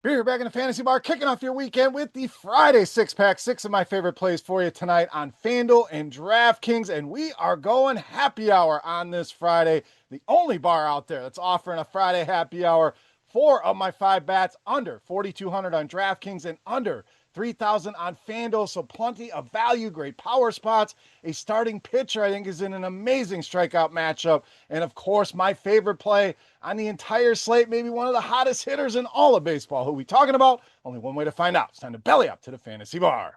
Beer here back in the fantasy bar, kicking off your weekend with the Friday six-pack. Six of my favorite plays for you tonight on FanDuel and DraftKings, and we are going happy hour on this Friday. The only bar out there that's offering a Friday happy hour. 4 of my 5 bats under 4,200 on DraftKings and under 3,000 on FanDuel, so plenty of value, great power spots. A starting pitcher, I think, is in an amazing strikeout matchup. And of course, my favorite play on the entire slate, maybe one of the hottest hitters in all of baseball. Who are we talking about? Only one way to find out. It's time to belly up to the fantasy bar.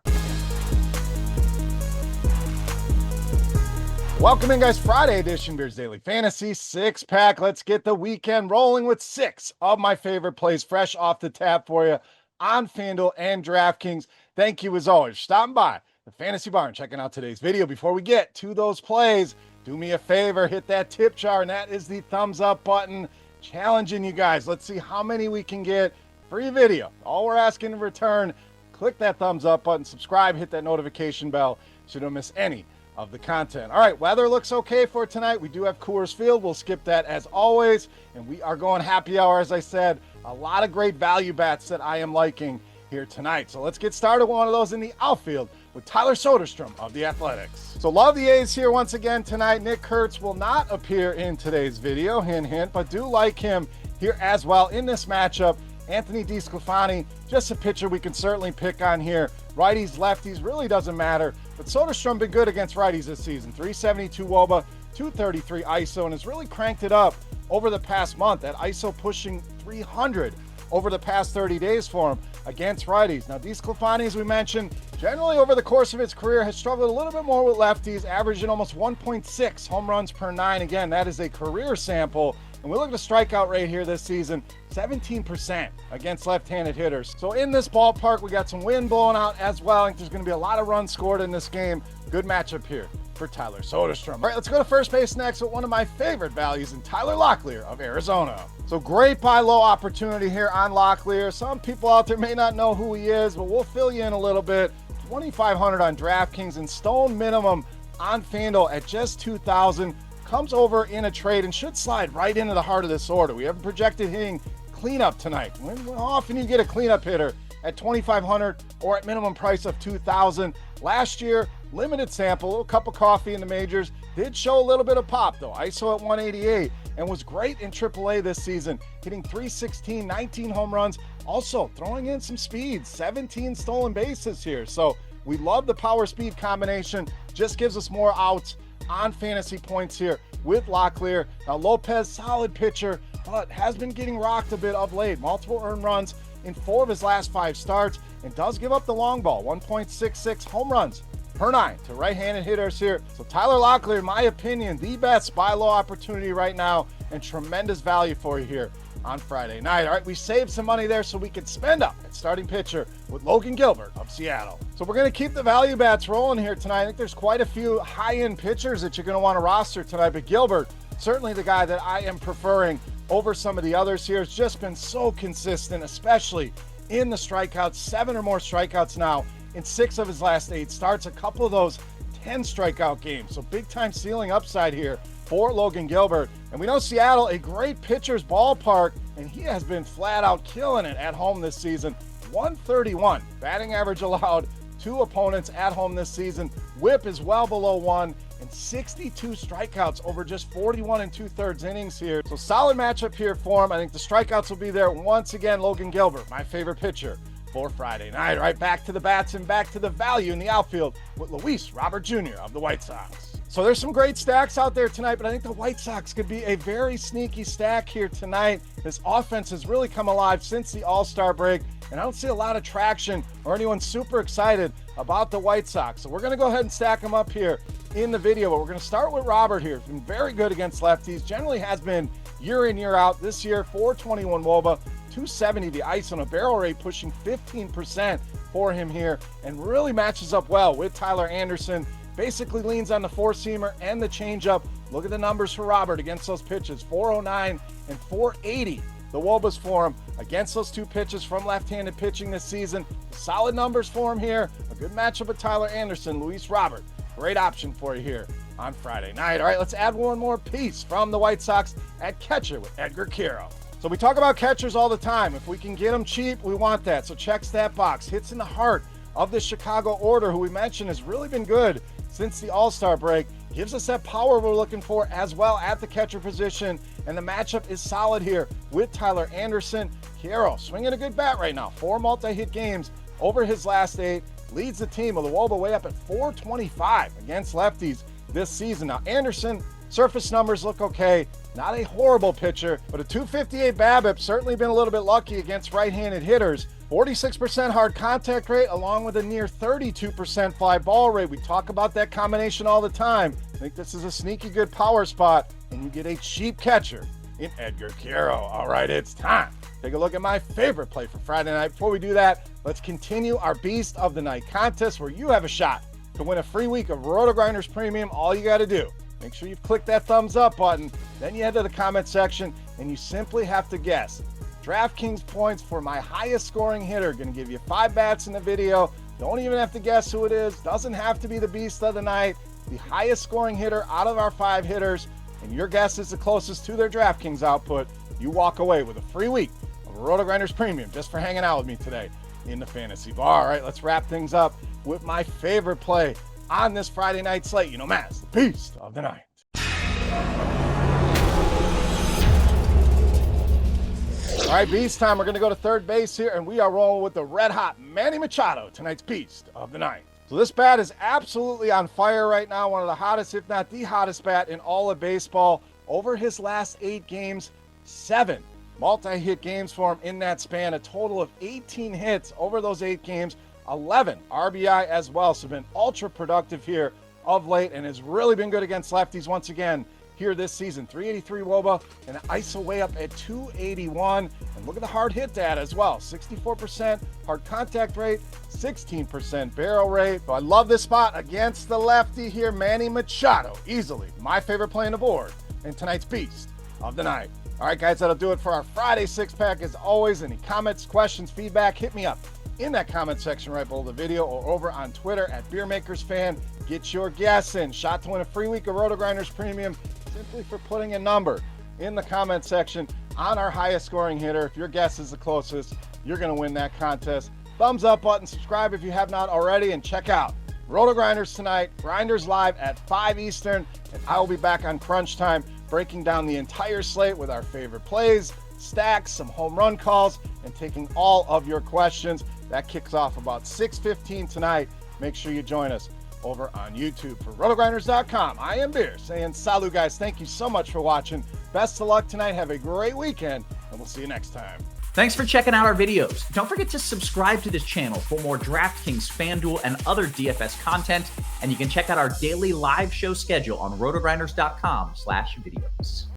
Welcome in, guys. Friday edition, Beers Daily Fantasy six-pack. Let's get the weekend rolling with 6 of my favorite plays fresh off the tap for you on FanDuel and DraftKings. Thank you, as always, for stopping by the Fantasy Bar and checking out today's video. Before we get to those plays, do me a favor, hit that tip jar, and that is the thumbs up button. Challenging you guys. Let's see how many we can get. Free video. All we're asking in return, click that thumbs up button, subscribe, hit that notification bell so you don't miss any of the content. All right, weather looks okay for tonight. We do have Coors Field. We'll skip that as always. And we are going happy hour, as I said. A lot of great value bats that I am liking here tonight. So let's get started with one of those in the outfield with Tyler Soderstrom of the Athletics. So love the A's here once again tonight. Nick Kurtz will not appear in today's video, hint, hint, but do like him here as well in this matchup. Anthony DeSclafani, just a pitcher we can certainly pick on here. Righties, lefties, really doesn't matter. But Soderstrom been good against righties this season. 372 WOBA, 233 ISO, and has really cranked it up over the past month. That ISO pushing 300 over the past 30 days for him against righties. Now, DeSclafani, as we mentioned, generally over the course of his career has struggled a little bit more with lefties, averaging almost 1.6 home runs per 9. Again, that is a career sample. And we look at the strikeout rate here this season, 17% against left-handed hitters. So in this ballpark, we got some wind blowing out as well. I think there's going to be a lot of runs scored in this game. Good matchup here for Tyler Soderstrom. All right, let's go to first base next with one of my favorite values in Tyler Locklear of Arizona. So great buy low opportunity here on Locklear. Some people out there may not know who he is, but we'll fill you in a little bit. 2,500 on DraftKings and stone minimum on FanDuel at just 2,000. Comes over in a trade and should slide right into the heart of this order. We have a projected hitting cleanup tonight. When often you get a cleanup hitter at 2,500 or at minimum price of 2,000. Last year, limited sample, a little cup of coffee in the majors. Did show a little bit of pop though. ISO at 188 and was great in AAA this season, hitting 316, 19 home runs. Also throwing in some speed, 17 stolen bases here. So we love the power speed combination. Just gives us more outs on fantasy points here with Locklear. Now Lopez, solid pitcher, but has been getting rocked a bit of late. Multiple earned runs in 4 of his last 5 starts and does give up the long ball. 1.66 home runs per 9 to right-handed hitters here. So Tyler Locklear, in my opinion, the best buy low opportunity right now and tremendous value for you here on Friday night. All right, we saved some money there so we could spend up at starting pitcher with Logan Gilbert of Seattle. So we're going to keep the value bats rolling here tonight. I think there's quite a few high-end pitchers that you're going to want to roster tonight, but Gilbert, certainly the guy that I am preferring over some of the others here. Has just been so consistent, especially in the strikeouts. 7 or more strikeouts now in 6 of his last 8 starts. A couple of those 10 strikeout games. So big-time ceiling upside here for Logan Gilbert. And we know Seattle, a great pitcher's ballpark, and he has been flat out killing it at home this season. 131 batting average allowed to opponents at home this season. Whip is well below 1 and 62 strikeouts over just 41 2/3 innings here. So solid matchup here for him. I think the strikeouts will be there once again. Logan Gilbert, my favorite pitcher for Friday night. All right, back to the bats and back to the value in the outfield with Luis Robert Jr. of the White Sox. So there's some great stacks out there tonight, but I think the White Sox could be a very sneaky stack here tonight. This offense has really come alive since the All-Star break, and I don't see a lot of traction or anyone super excited about the White Sox. So we're going to go ahead and stack them up here in the video, but we're going to start with Robert here. He's been very good against lefties, generally has been year in, year out. This year, 421 WOBA, 270 the ice on a barrel rate, pushing 15% for him here, and really matches up well with Tyler Anderson. Basically leans on the four-seamer and the changeup. Look at the numbers for Robert against those pitches, 409 and 480. The WOBAs for him against those 2 pitches from left-handed pitching this season. Solid numbers for him here. A good matchup with Tyler Anderson. Luis Robert, great option for you here on Friday night. All right, let's add one more piece from the White Sox at catcher with Edgar Quero. So we talk about catchers all the time. If we can get them cheap, we want that. So checks that box. Hits in the heart of the Chicago order, who we mentioned has really been good since the All-Star break. Gives us that power we're looking for as well at the catcher position. And the matchup is solid here with Tyler Anderson. Hierro swinging a good bat right now. 4 multi-hit games over his last 8. Leads the team with a WOBA way up at 425 against lefties this season. Now Anderson, surface numbers look okay. Not a horrible pitcher, but a 258 BABIP, certainly been a little bit lucky against right-handed hitters. 46% hard contact rate along with a near 32% fly ball rate. We talk about that combination all the time. I think this is a sneaky good power spot, and you get a cheap catcher in Edgar Hierro. All right, it's time. Take a look at my favorite play for Friday night. Before we do that, let's continue our Beast of the Night contest where you have a shot to win a free week of RotoGrinders Premium. All you got to do, make sure you've clicked that thumbs up button. Then you head to the comment section and you simply have to guess DraftKings points for my highest scoring hitter. Going to give you 5 bats in the video. Don't even have to guess who it is. Doesn't have to be the Beast of the Night. The highest scoring hitter out of our 5 hitters. And your guess is the closest to their DraftKings output. You walk away with a free week of RotoGrinders Premium just for hanging out with me today in the fantasy bar. All right, let's wrap things up with my favorite play on this Friday night slate. You know, Maz, the Beast of the Night. All right, Beast time. We're going to go to third base here, and we are rolling with the red-hot Manny Machado, tonight's Beast of the Night. So this bat is absolutely on fire right now. One of the hottest, if not the hottest bat in all of baseball. Over his last 8 games, 7 multi-hit games for him in that span. A total of 18 hits over those 8 games, 11 RBI as well. So been ultra productive here of late and has really been good against lefties once again here this season. 383 WOBA and an ISO way up at 281. And look at the hard hit data as well. 64% hard contact rate, 16% barrel rate. So I love this spot against the lefty here, Manny Machado. Easily my favorite play on the board and tonight's Beast of the Night. All right, guys, that'll do it for our Friday 6-pack. As always, any comments, questions, feedback, hit me up in that comment section right below the video or over on Twitter at Beermakersfan. Get your guess in. Shot to win a free week of RotoGrinders Premium simply for putting a number in the comment section on our highest scoring hitter. If your guess is the closest, you're going to win that contest. Thumbs up button, subscribe if you have not already, and check out RotoGrinders tonight. Grinders live at 5 Eastern, and I will be back on crunch time breaking down the entire slate with our favorite plays, stacks, some home run calls, and taking all of your questions. That kicks off about 6:15 tonight. Make sure you join us over on YouTube. For RotoGrinders.com, I am Beer saying salut, guys. Thank you so much for watching. Best of luck tonight. Have a great weekend, and we'll see you next time. Thanks for checking out our videos. Don't forget to subscribe to this channel for more DraftKings, FanDuel, and other DFS content. And you can check out our daily live show schedule on RotoGrinders.com/videos.